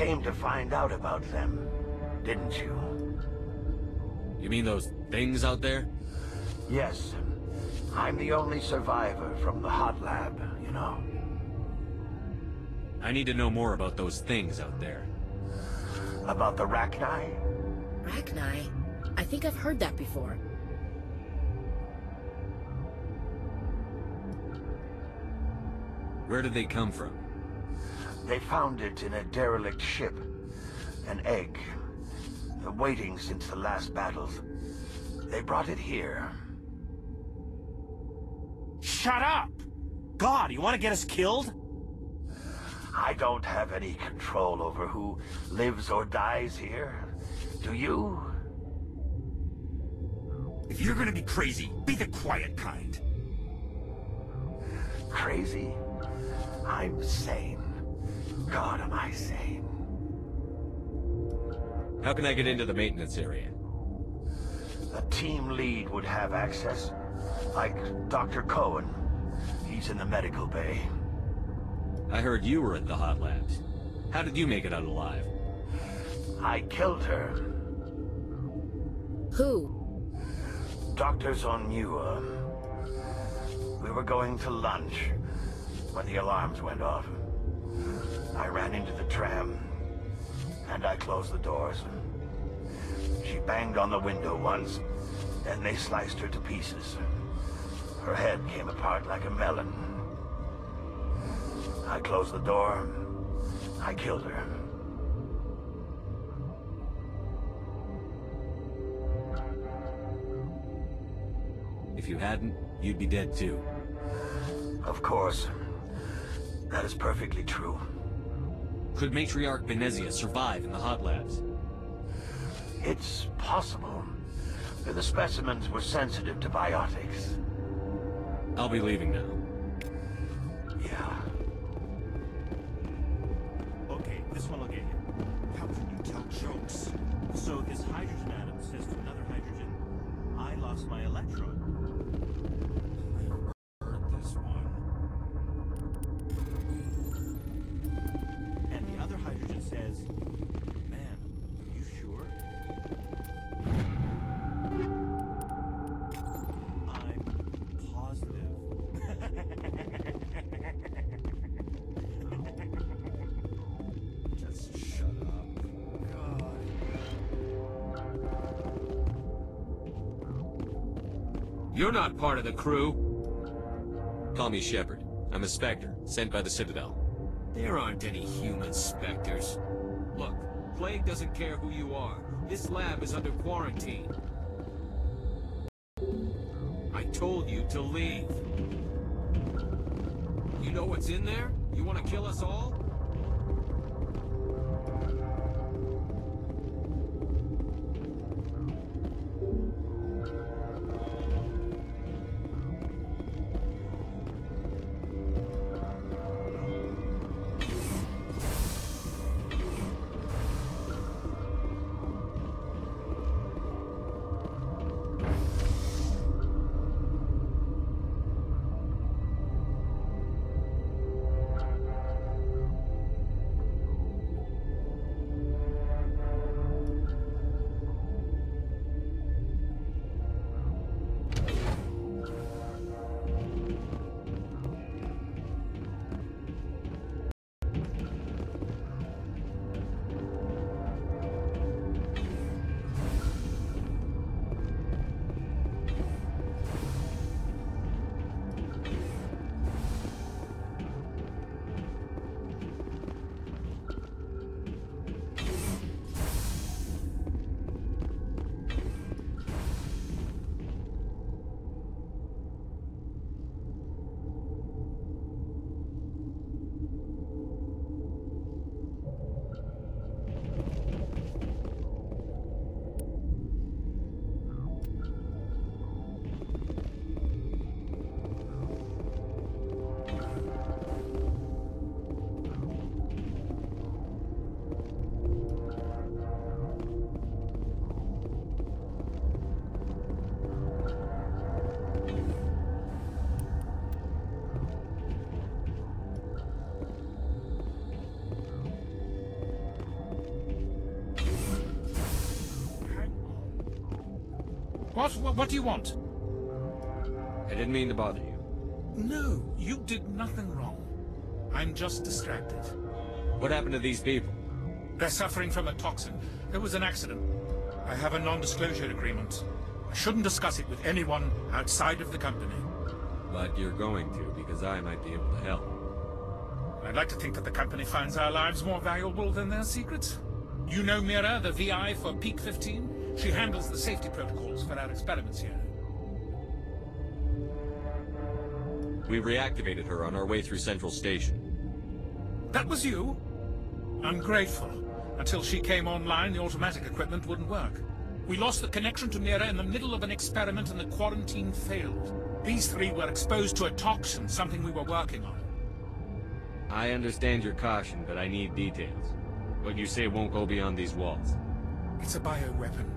came to find out about them, didn't you? You mean those things out there? Yes. I'm the only survivor from the hot lab, you know. I need to know more about those things out there. About the Rachni? Rachni? I think I've heard that before. Where did they come from? They found it in a derelict ship. An egg. Waiting since the last battles. They brought it here. Shut up! God, you want to get us killed? I don't have any control over who lives or dies here. Do you? If you're gonna be crazy, be the quiet kind. Crazy? I'm sane. God, am I sane. How can I get into the maintenance area? A team lead would have access. Like Dr. Cohen. He's in the medical bay. I heard you were at the hot labs. How did you make it out alive? I killed her. Who? Dr. Zonua. We were going to lunch when the alarms went off. I ran into the tram, and I closed the doors. She banged on the window once, then they sliced her to pieces. Her head came apart like a melon. I closed the door. I killed her. If you hadn't, you'd be dead too. Of course. That is perfectly true. Could Matriarch Benezia survive in the hot labs? It's possible. The specimens were sensitive to biotics. I'll be leaving now. Yeah. Okay, this one will get you. How can you tell jokes? So this hydrogen atom says to another hydrogen, I lost my electron. I heard this one. And the other hydrogen says, man, are you sure? I'm positive. Just shut up. God. You're not part of the crew. Call me Shepard. I'm a Spectre, sent by the Citadel. There aren't any human specters. Look, Plague doesn't care who you are. This lab is under quarantine. I told you to leave. You know what's in there? You want to kill us all? What do you want? I didn't mean to bother you. No, you did nothing wrong. I'm just distracted. What happened to these people? They're suffering from a toxin. There was an accident. I have a non-disclosure agreement. I shouldn't discuss it with anyone outside of the company. But you're going to, because I might be able to help. I'd like to think that the company finds our lives more valuable than their secrets. You know Mira, the VI for Peak 15? She handles the safety protocols for our experiments here. We reactivated her on our way through Central Station. That was you? I'm grateful. Until she came online, the automatic equipment wouldn't work. We lost the connection to Mira in the middle of an experiment and the quarantine failed. These three were exposed to a toxin, something we were working on. I understand your caution, but I need details. What you say won't go beyond these walls. It's a bioweapon,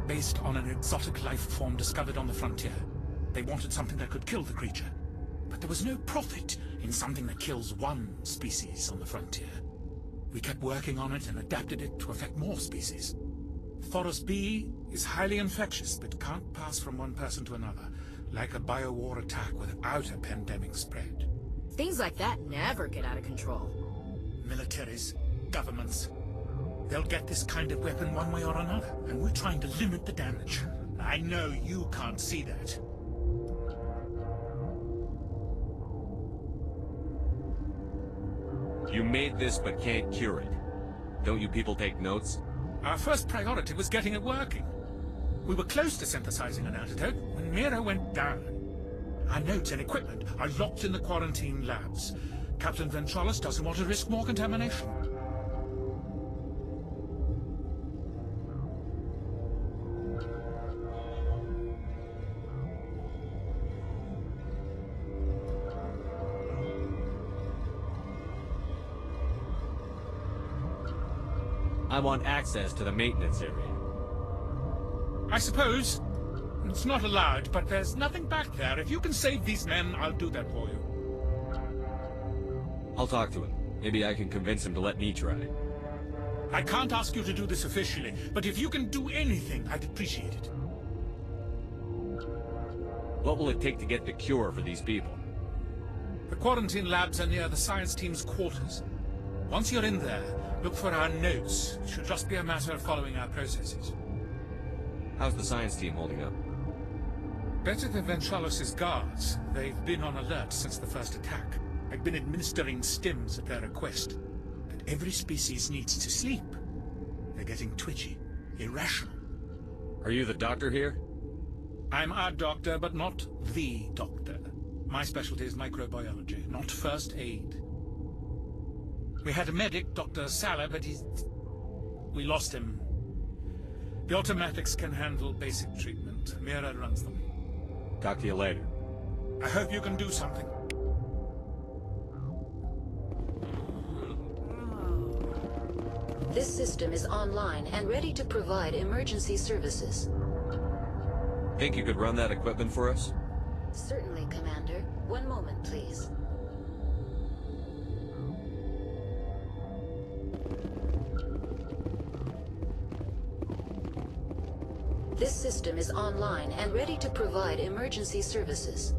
based on an exotic life form discovered on the frontier. They wanted something that could kill the creature. But there was no profit in something that kills one species on the frontier. We kept working on it and adapted it to affect more species. Thoros B is highly infectious, but can't pass from one person to another, like a biowar attack without a pandemic spread. Things like that never get out of control. Militaries, governments, they'll get this kind of weapon one way or another, and we're trying to limit the damage. I know you can't see that. You made this but can't cure it. Don't you people take notes? Our first priority was getting it working. We were close to synthesizing an antidote when Mira went down. Our notes and equipment are locked in the quarantine labs. Captain Ventralis doesn't want to risk more contamination. I want access to the maintenance area. I suppose. It's not allowed, but there's nothing back there. If you can save these men, I'll do that for you. I'll talk to him. Maybe I can convince him to let me try. I can't ask you to do this officially, but if you can do anything, I'd appreciate it. What will it take to get the cure for these people? The quarantine labs are near the science team's quarters. Once you're in there, look for our notes. It should just be a matter of following our processes. How's the science team holding up? Better than Ventralis' guards. They've been on alert since the first attack. I've been administering stims at their request. But every species needs to sleep. They're getting twitchy, irrational. Are you the doctor here? I'm our doctor, but not the doctor. My specialty is microbiology, not first aid. We had a medic, Dr. Salah, but we lost him. The automatics can handle basic treatment. Mira runs them. Talk to you later. I hope you can do something. This system is online and ready to provide emergency services. Think you could run that equipment for us? Certainly, Commander. One moment, please. This system is online and ready to provide emergency services.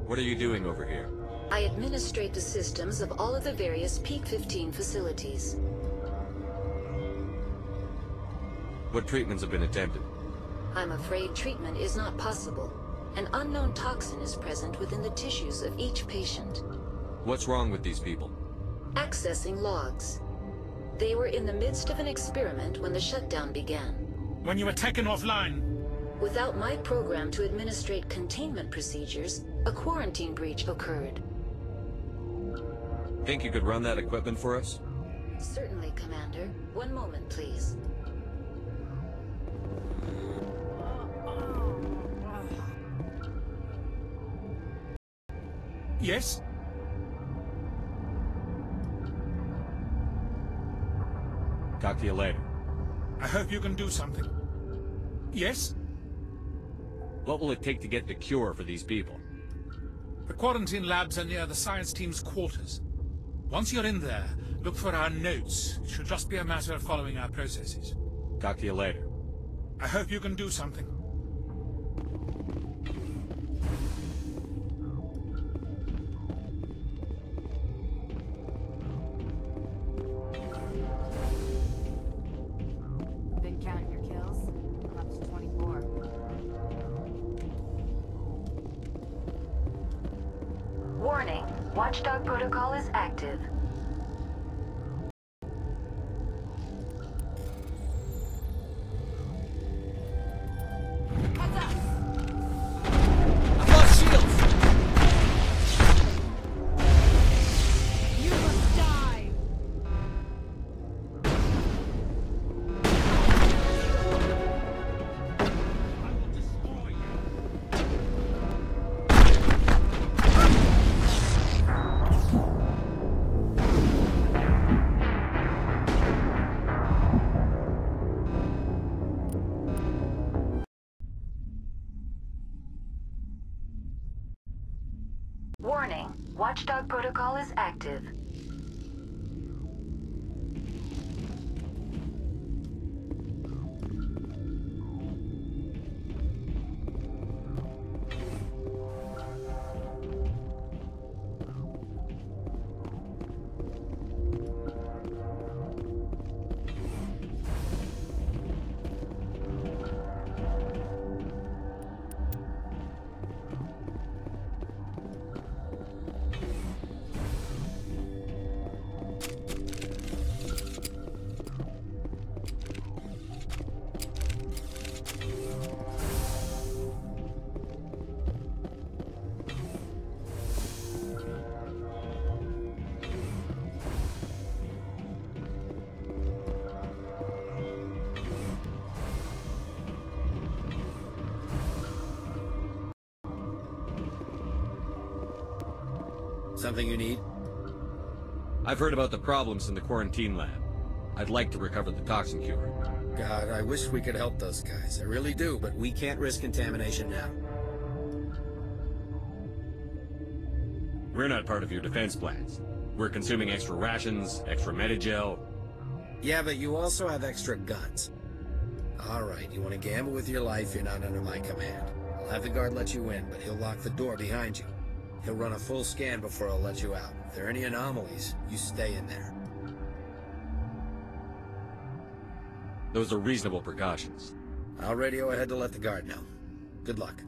What are you doing over here? I administrate the systems of all of the various Peak 15 facilities. What treatments have been attempted? I'm afraid treatment is not possible. An unknown toxin is present within the tissues of each patient. What's wrong with these people? Accessing logs. They were in the midst of an experiment when the shutdown began. When you were taken offline. Without my program to administrate containment procedures, a quarantine breach occurred. Think you could run that equipment for us? Certainly, Commander. One moment, please. Yes? Talk to you later. I hope you can do something. Yes? What will it take to get the cure for these people? The quarantine labs are near the science team's quarters. Once you're in there, look for our notes. It should just be a matter of following our processes. Talk to you later. I hope you can do something. Been counting your kills? I'm up to 24. Warning, Watchdog protocol is active. Heads up! I've lost shields! You must die! I will destroy you. Warning, Watchdog protocol is active. Something you need? I've heard about the problems in the quarantine lab. I'd like to recover the toxin cure. God, I wish we could help those guys. I really do, but we can't risk contamination now. We're not part of your defense plans. We're consuming extra rations, extra Medigel. Yeah, but you also have extra guns. Alright, you want to gamble with your life, you're not under my command. I'll have the guard let you in, but he'll lock the door behind you. He'll run a full scan before I'll let you out. If there are any anomalies, you stay in there. Those are reasonable precautions. I'll radio ahead to let the guard know. Good luck.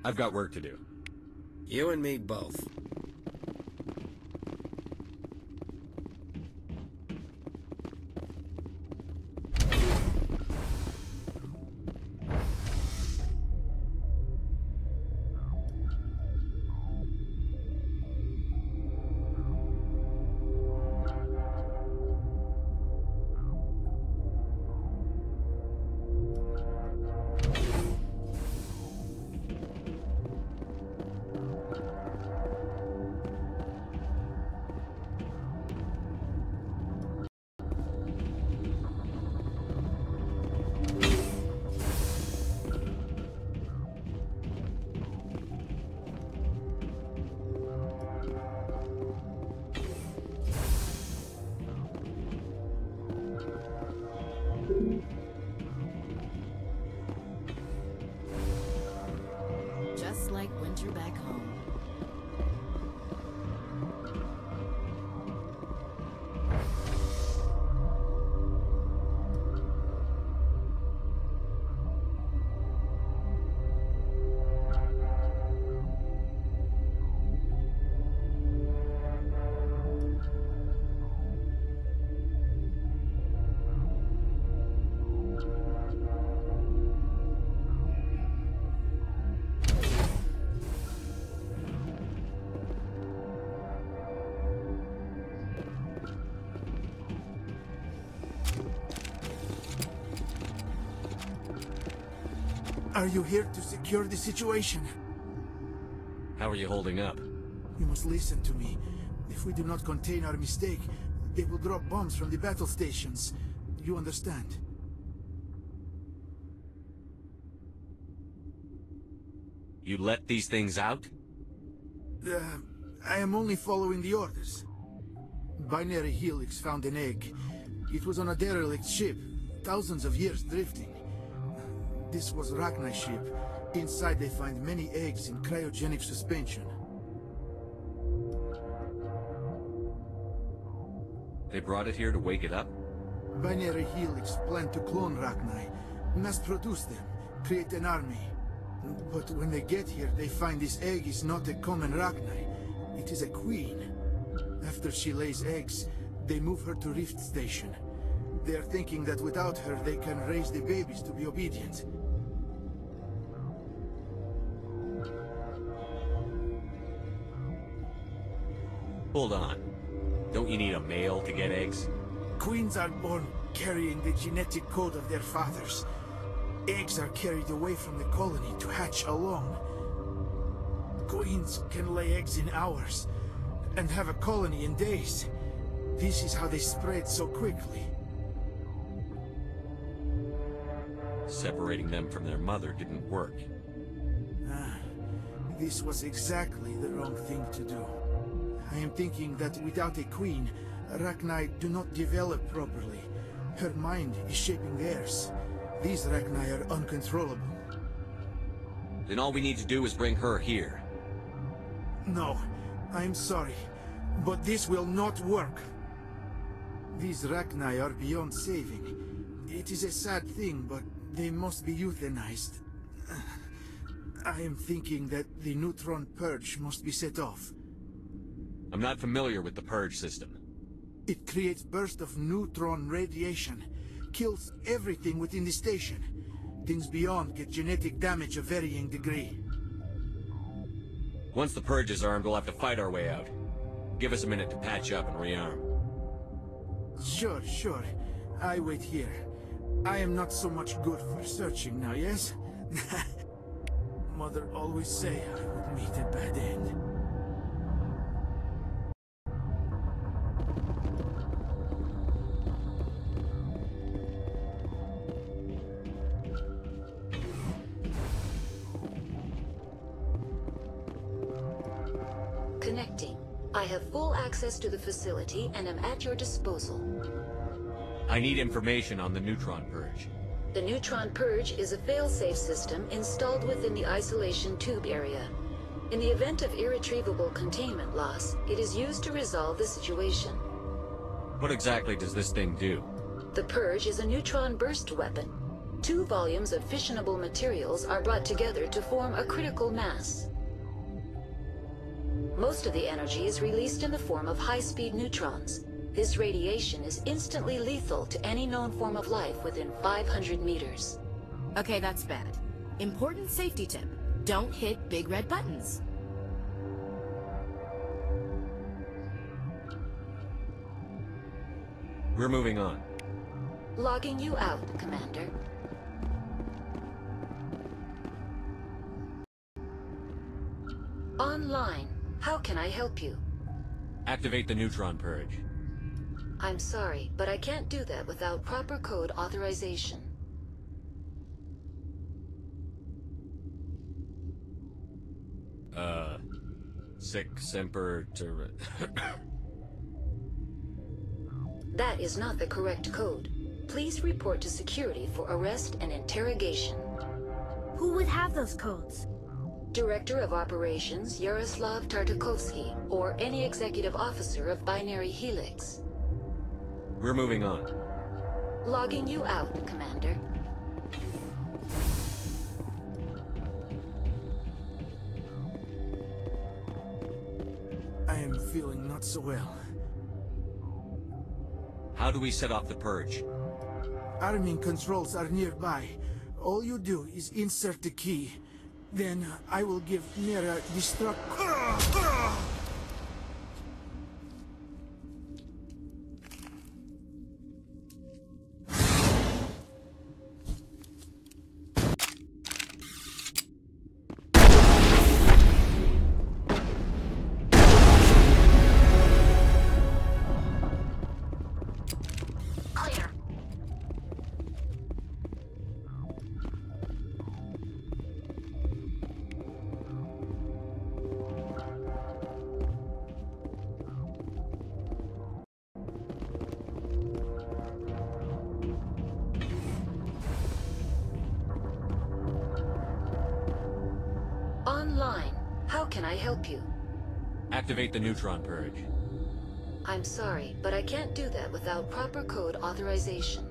I've got work to do. You and me both. Just like winter back home. Are you here to secure the situation? How are you holding up? You must listen to me. If we do not contain our mistake, they will drop bombs from the battle stations. You understand? You let these things out? I am only following the orders. Binary Helix found an egg. It was on a derelict ship. thousands of years drifting. This was Rachni's ship. Inside they find many eggs in cryogenic suspension. They brought it here to wake it up? Binary Helix planned to clone Rachni, mass-produce them, create an army. But when they get here, they find this egg is not a common Rachni. It is a queen. After she lays eggs, they move her to Rift Station. They are thinking that without her, they can raise the babies to be obedient. Hold on. Don't you need a male to get eggs? Queens are born carrying the genetic code of their fathers. Eggs are carried away from the colony to hatch alone. Queens can lay eggs in hours and have a colony in days. This is how they spread so quickly. Separating them from their mother didn't work. This was exactly the wrong thing to do. I am thinking that without a queen, Rachni do not develop properly. Her mind is shaping theirs. These Rachni are uncontrollable. Then all we need to do is bring her here. No, I'm sorry, but this will not work. These Rachni are beyond saving. It is a sad thing, but they must be euthanized. I am thinking that the neutron purge must be set off. I'm not familiar with the purge system. It creates bursts of neutron radiation, kills everything within the station. Things beyond get genetic damage of varying degree. Once the purge is armed, we'll have to fight our way out. Give us a minute to patch up and rearm. Sure. I wait here. I am not so much good for searching now, yes? Mother always say I would meet a bad end. Connecting. I have full access to the facility and am at your disposal. I need information on the neutron purge. The neutron purge is a fail-safe system installed within the isolation tube area. In the event of irretrievable containment loss, it is used to resolve the situation. What exactly does this thing do? The purge is a neutron burst weapon. 2 volumes of fissionable materials are brought together to form a critical mass. Most of the energy is released in the form of high-speed neutrons. This radiation is instantly lethal to any known form of life within 500 meters. Okay, that's bad. Important safety tip. Don't hit big red buttons. We're moving on. Logging you out, Commander. Online. How can I help you? Activate the neutron purge. I'm sorry, but I can't do that without proper code authorization. Sic semper ter... That is not the correct code. Please report to security for arrest and interrogation. Who would have those codes? Director of Operations Yaroslav Tartakovsky, or any executive officer of Binary Helix. We're moving on. Logging you out, Commander. I am feeling not so well. How do we set off the purge? Arming controls are nearby. All you do is insert the key. Then I will give Mira destruct... can I help you? Activate the neutron purge. I'm sorry, but I can't do that without proper code authorization.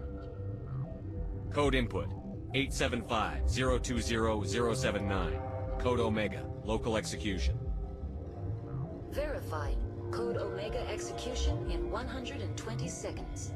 Code input 875-020-079. Code Omega. Local execution. Verified. Code Omega execution in 120 seconds.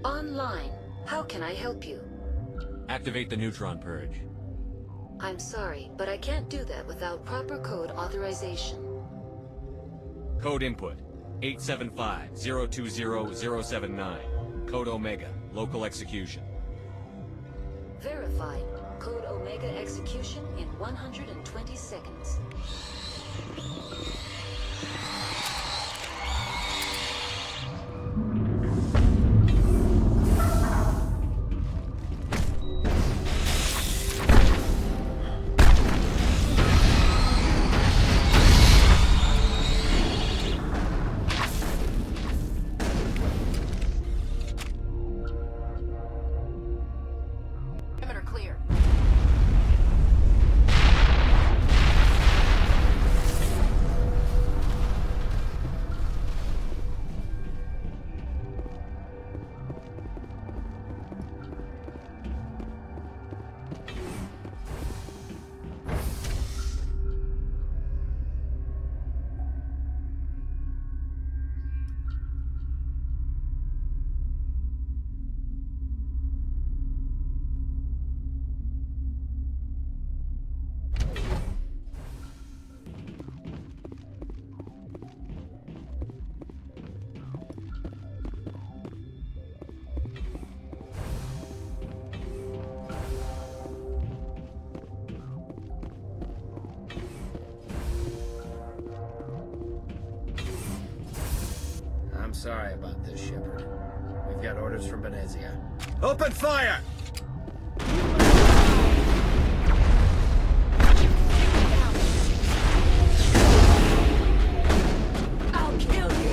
Online. How can I help you? Activate the neutron purge. I'm sorry, but I can't do that without proper code authorization. Code input 875-020-079. Code Omega. Local execution. Verified. Code Omega execution in 120 seconds. I'm sorry about this, Shepard. We've got orders from Venezia. Open fire! I'll kill you!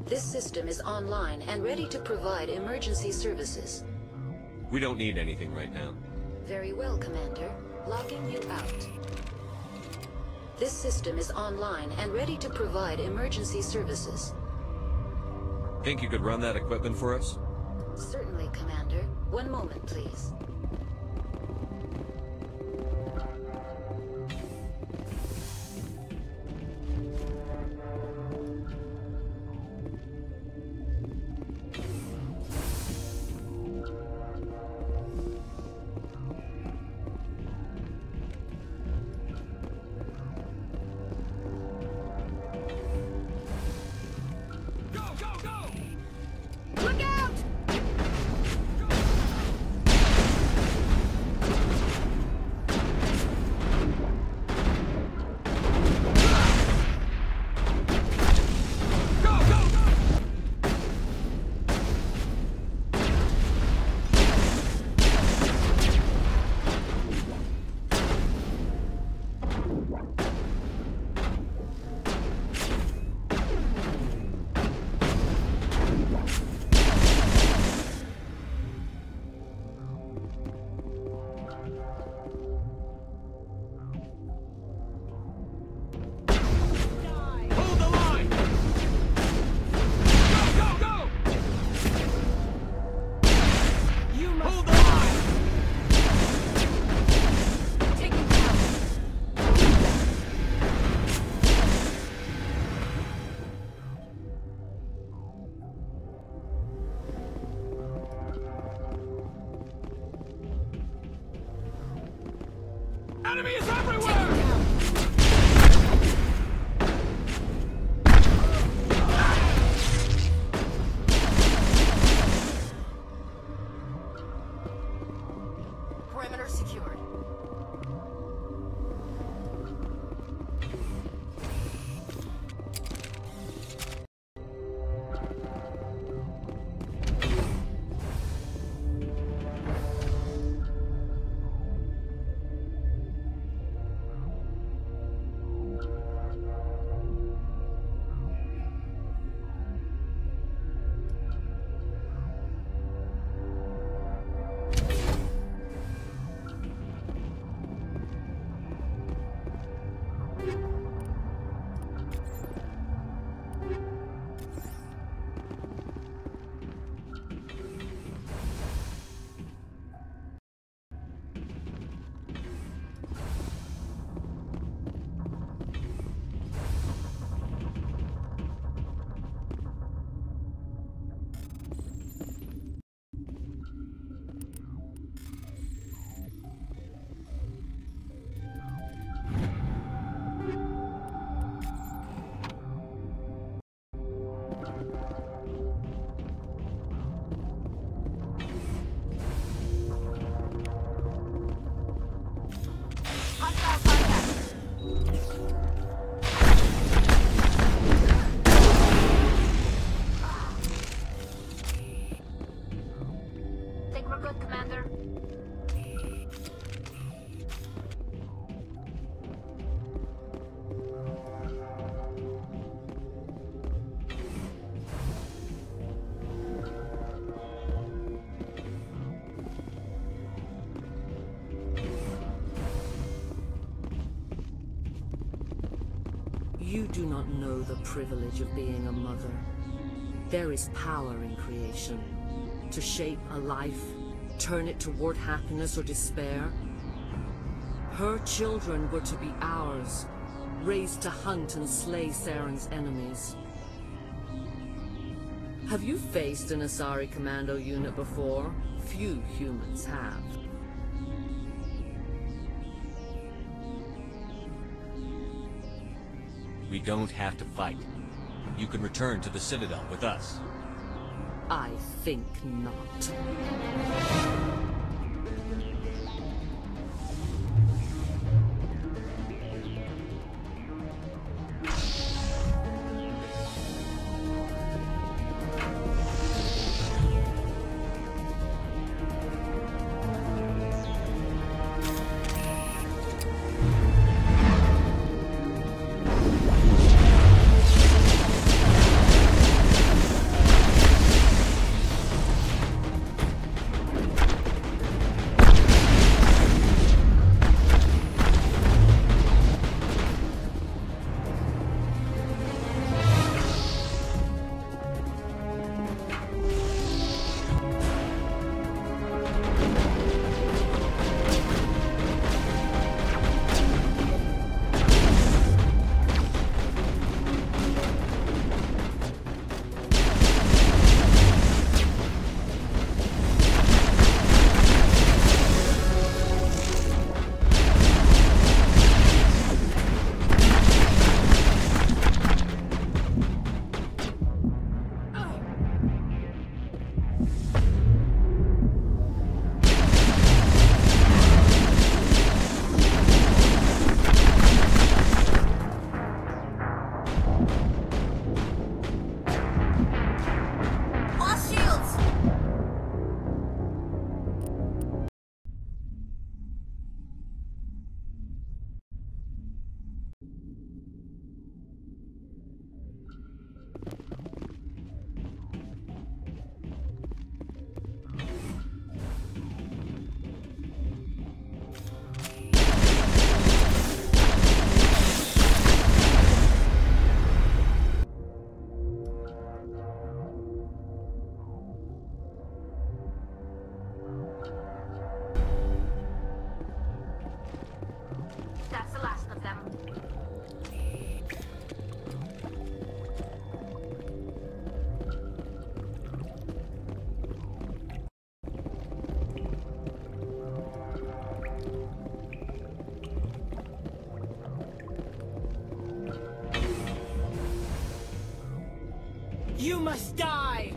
This system is online and ready to provide emergency services. We don't need anything right now. Very well, Commander. Logging you out. This system is online and ready to provide emergency services. Think you could run that equipment for us? Certainly, Commander. One moment, please. Enemies everywhere! Perimeter secured. Think we're good, Commander? You do not know the privilege of being a mother. There is power in creation. To shape a life, turn it toward happiness or despair. Her children were to be ours, raised to hunt and slay Saren's enemies. Have you faced an Asari commando unit before? Few humans have. We don't have to fight. You can return to the Citadel with us. I think not. You must die!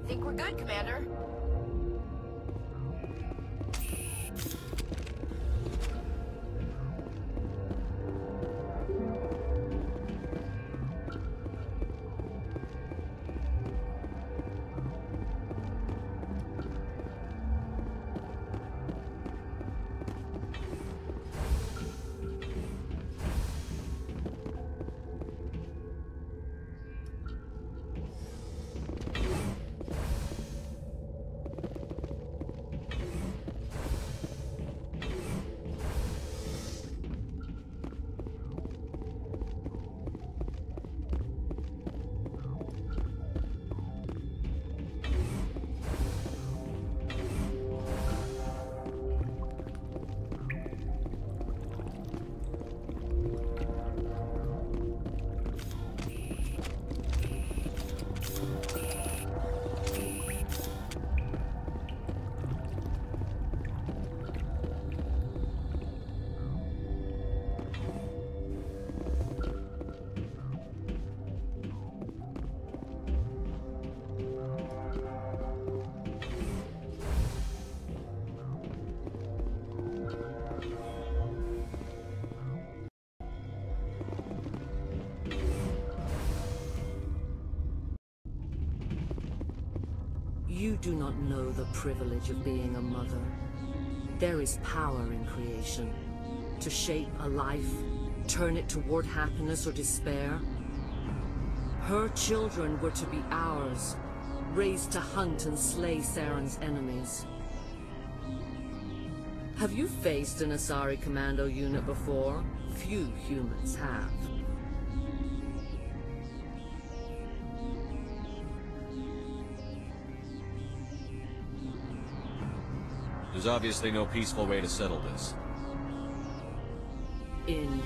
Think we're good, Commander. You do not know the privilege of being a mother. There is power in creation. To shape a life, turn it toward happiness or despair. Her children were to be ours, raised to hunt and slay Saren's enemies. Have you faced an Asari commando unit before? Few humans have. There's obviously no peaceful way to settle this. Indeed.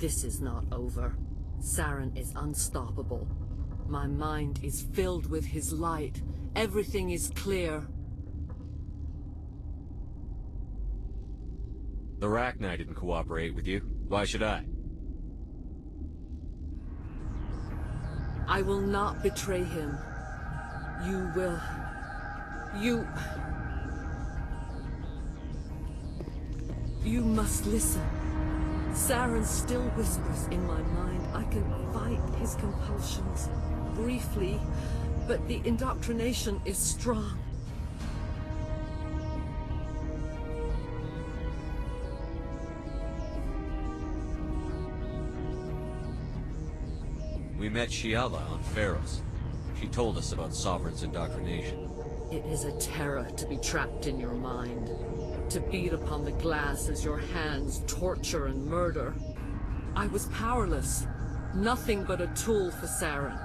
This is not over. Saren is unstoppable. My mind is filled with his light. Everything is clear. The Rachni didn't cooperate with you. Why should I? I will not betray him. You will... You must listen. Saren still whispers in my mind. I can fight his compulsions, briefly, but the indoctrination is strong. We met Shiala on Pharos. She told us about Sovereign's indoctrination. It is a terror to be trapped in your mind. To beat upon the glass as your hands torture and murder. I was powerless. Nothing but a tool for Saren.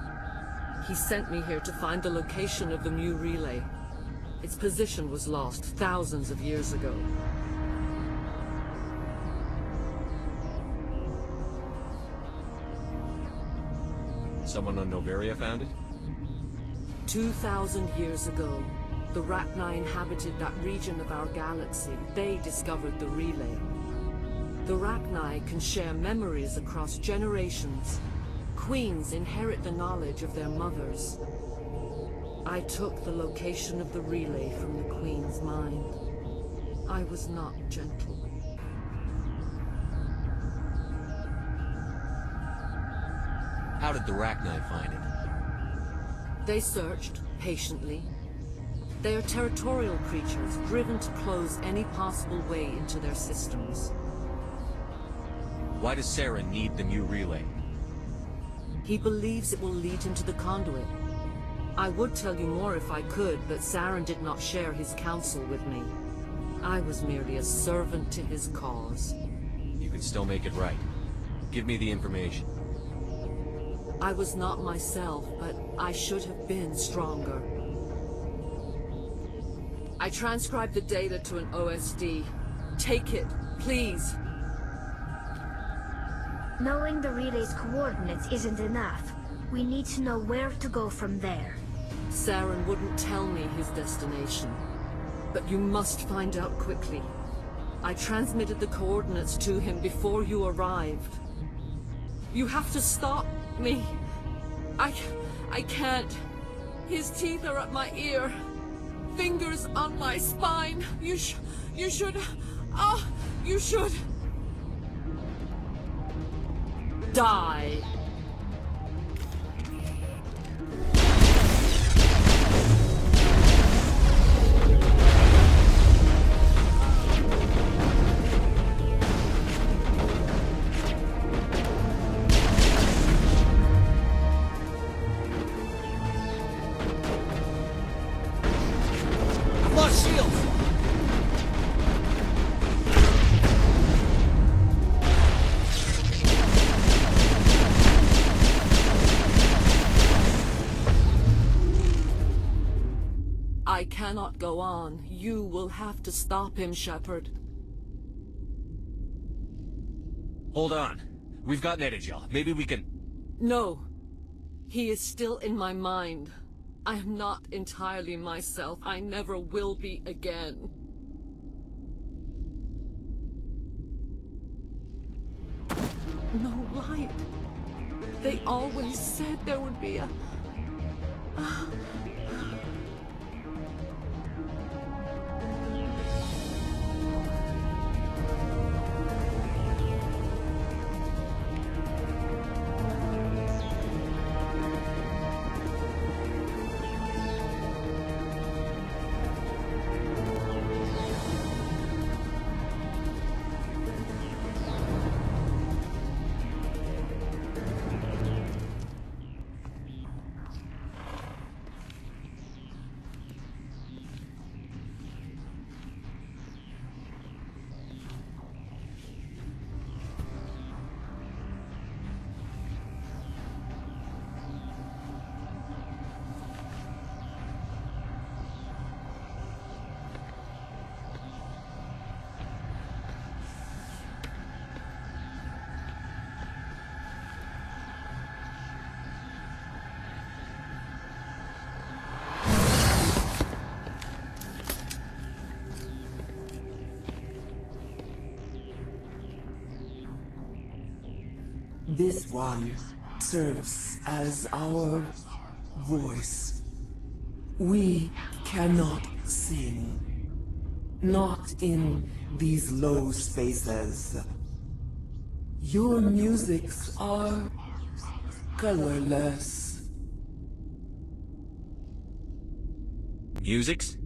He sent me here to find the location of the Mu relay. Its position was lost thousands of years ago. Someone on Noveria found it? 2,000 years ago, the Rachni inhabited that region of our galaxy. They discovered the relay. The Rachni can share memories across generations. Queens inherit the knowledge of their mothers. I took the location of the relay from the Queen's mind. I was not gentle. How did the Rachni find it? They searched, patiently. They are territorial creatures, driven to close any possible way into their systems. Why does Saren need the Mu relay? He believes it will lead him to the conduit. I would tell you more if I could, but Saren did not share his counsel with me. I was merely a servant to his cause. You can still make it right. Give me the information. I was not myself, but I should have been stronger. I transcribed the data to an OSD. Take it, please. Knowing the relay's coordinates isn't enough. We need to know where to go from there. Saren wouldn't tell me his destination. But you must find out quickly. I transmitted the coordinates to him before you arrived. You have to stop me. I can't. His teeth are at my ear. Fingers on my spine. You should... Oh, you should... die. I cannot go on. You will have to stop him, Shepard. Hold on. We've got Netagel. Maybe we can... No. He is still in my mind. I am not entirely myself. I never will be again. No light. They always said there would be a... This one serves as our voice. We cannot sing. Not in these low spaces. Your musics are colorless. Musics?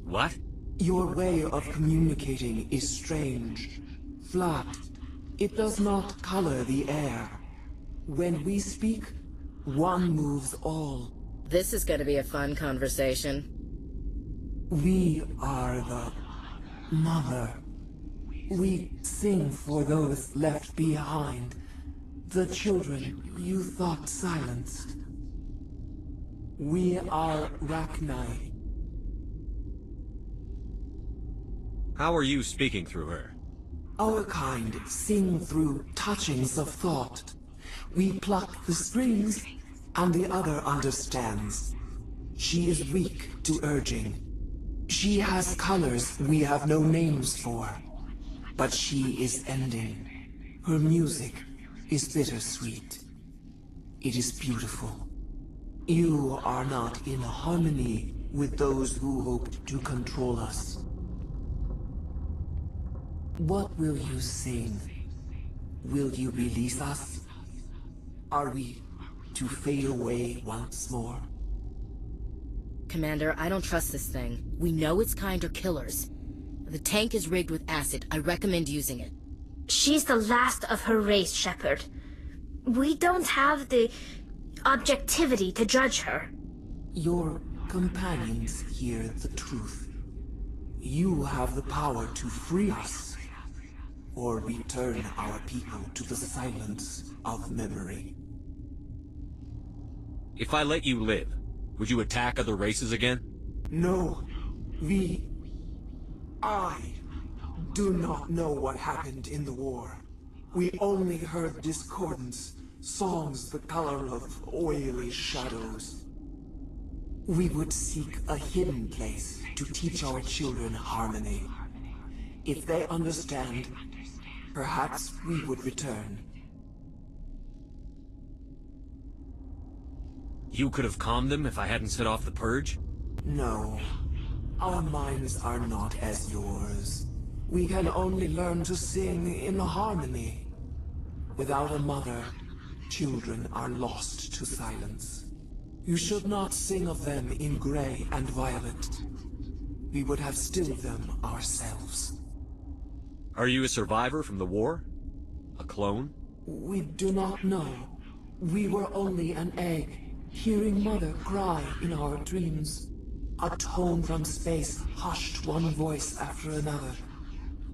What? Your way of communicating is strange. Flat. It does not color the air. When we speak, one moves all. This is gonna be a fun conversation. We are the mother. We sing for those left behind. The children you thought silenced. We are Rachni. How are you speaking through her? Our kind sing through touchings of thought. We pluck the strings, and the other understands. She is weak to urging. She has colors we have no names for. But she is ending. Her music is bittersweet. It is beautiful. You are not in harmony with those who hoped to control us. What will you sing? Will you release us? Are we to fade away once more? Commander, I don't trust this thing. We know its kind are killers. The tank is rigged with acid. I recommend using it. She's the last of her race, Shepard. We don't have the objectivity to judge her. Your companions hear the truth. You have the power to free us, or return our people to the silence of memory. If I let you live, would you attack other races again? No. I do not know what happened in the war. We only heard discordance, songs the color of oily shadows. We would seek a hidden place to teach our children harmony. If they understand, perhaps we would return. You could have calmed them if I hadn't set off the purge? No. Our minds are not as yours. We can only learn to sing in harmony. Without a mother, children are lost to silence. You should not sing of them in gray and violet. We would have stilled them ourselves. Are you a survivor from the war? A clone? We do not know. We were only an egg, hearing Mother cry in our dreams. A tone from space hushed one voice after another.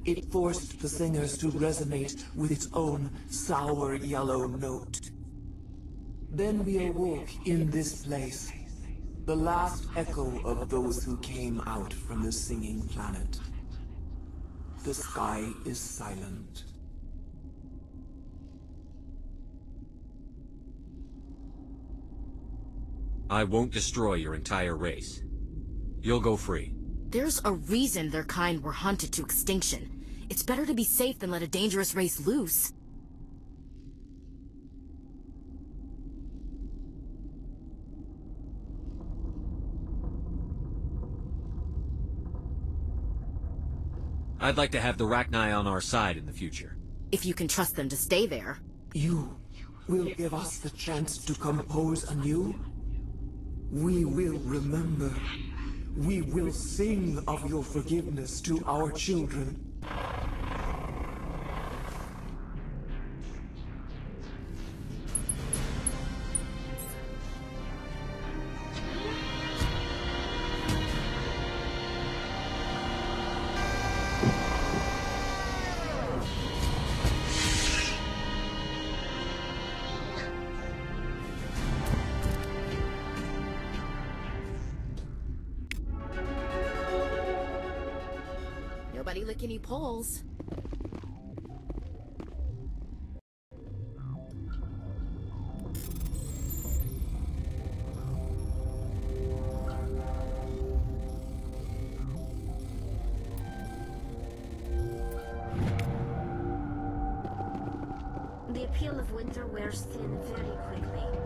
It forced the singers to resonate with its own sour yellow note. Then we awoke in this place, the last echo of those who came out from the singing planet. The sky is silent. I won't destroy your entire race. You'll go free. There's a reason their kind were hunted to extinction. It's better to be safe than let a dangerous race loose. I'd like to have the Rachni on our side in the future. If you can trust them to stay there. You will give us the chance to compose anew? We will remember. We will sing of your forgiveness to our children. Nobody lick any poles. The appeal of winter wears thin very quickly.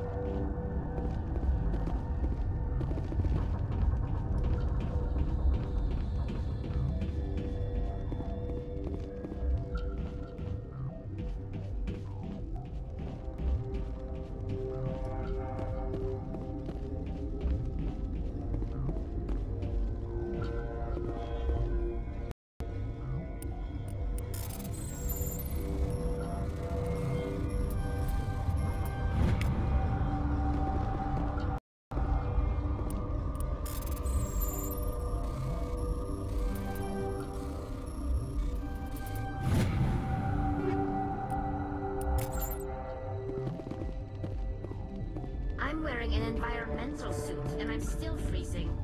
I'm wearing an environmental suit, and I'm still freezing.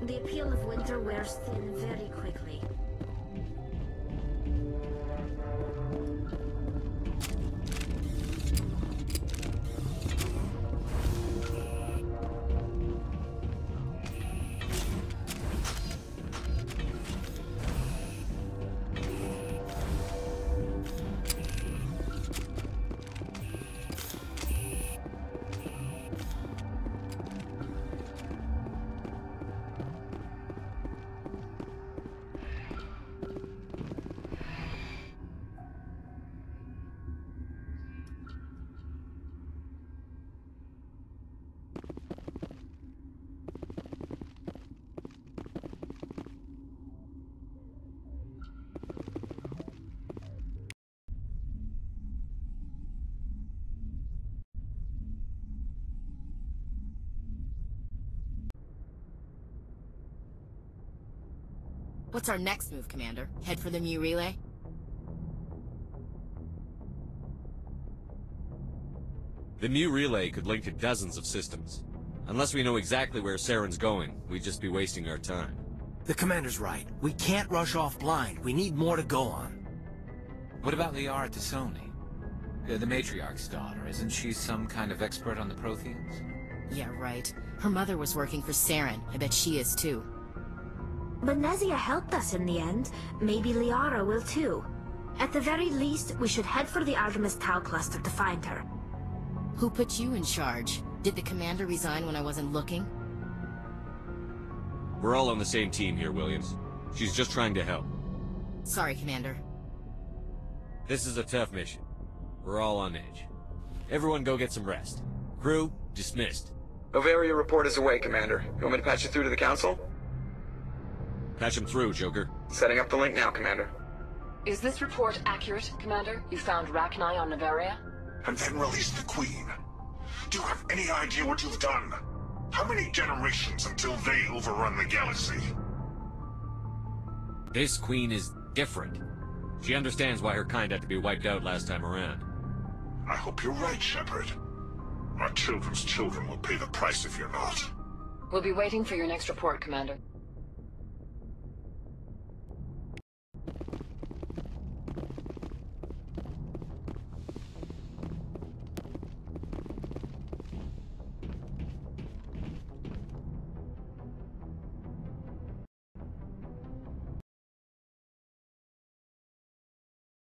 The appeal of winter wears thin very quickly. What's our next move, Commander? Head for the Mu relay? The Mu relay could link to dozens of systems. Unless we know exactly where Saren's going, we'd just be wasting our time. The Commander's right. We can't rush off blind. We need more to go on. What about Liara Tassoni? The Matriarch's daughter. Isn't she some kind of expert on the Protheans? Yeah, right. Her mother was working for Saren. I bet she is too. But Nezia helped us in the end. Maybe Liara will too. At the very least, we should head for the Artemis Tau cluster to find her. Who put you in charge? Did the commander resign when I wasn't looking? We're all on the same team here, Williams. She's just trying to help. Sorry, Commander. This is a tough mission. We're all on edge. Everyone go get some rest. Crew, dismissed. Novaria report is away, Commander. You want me to patch you through to the Council? Patch him through, Joker. Setting up the link now, Commander. Is this report accurate, Commander? You found Rachni on Novaria? And then released the Queen. Do you have any idea what you've done? How many generations until they overrun the galaxy? This Queen is different. She understands why her kind had to be wiped out last time around. I hope you're right, Shepard. Our children's children will pay the price if you're not. We'll be waiting for your next report, Commander.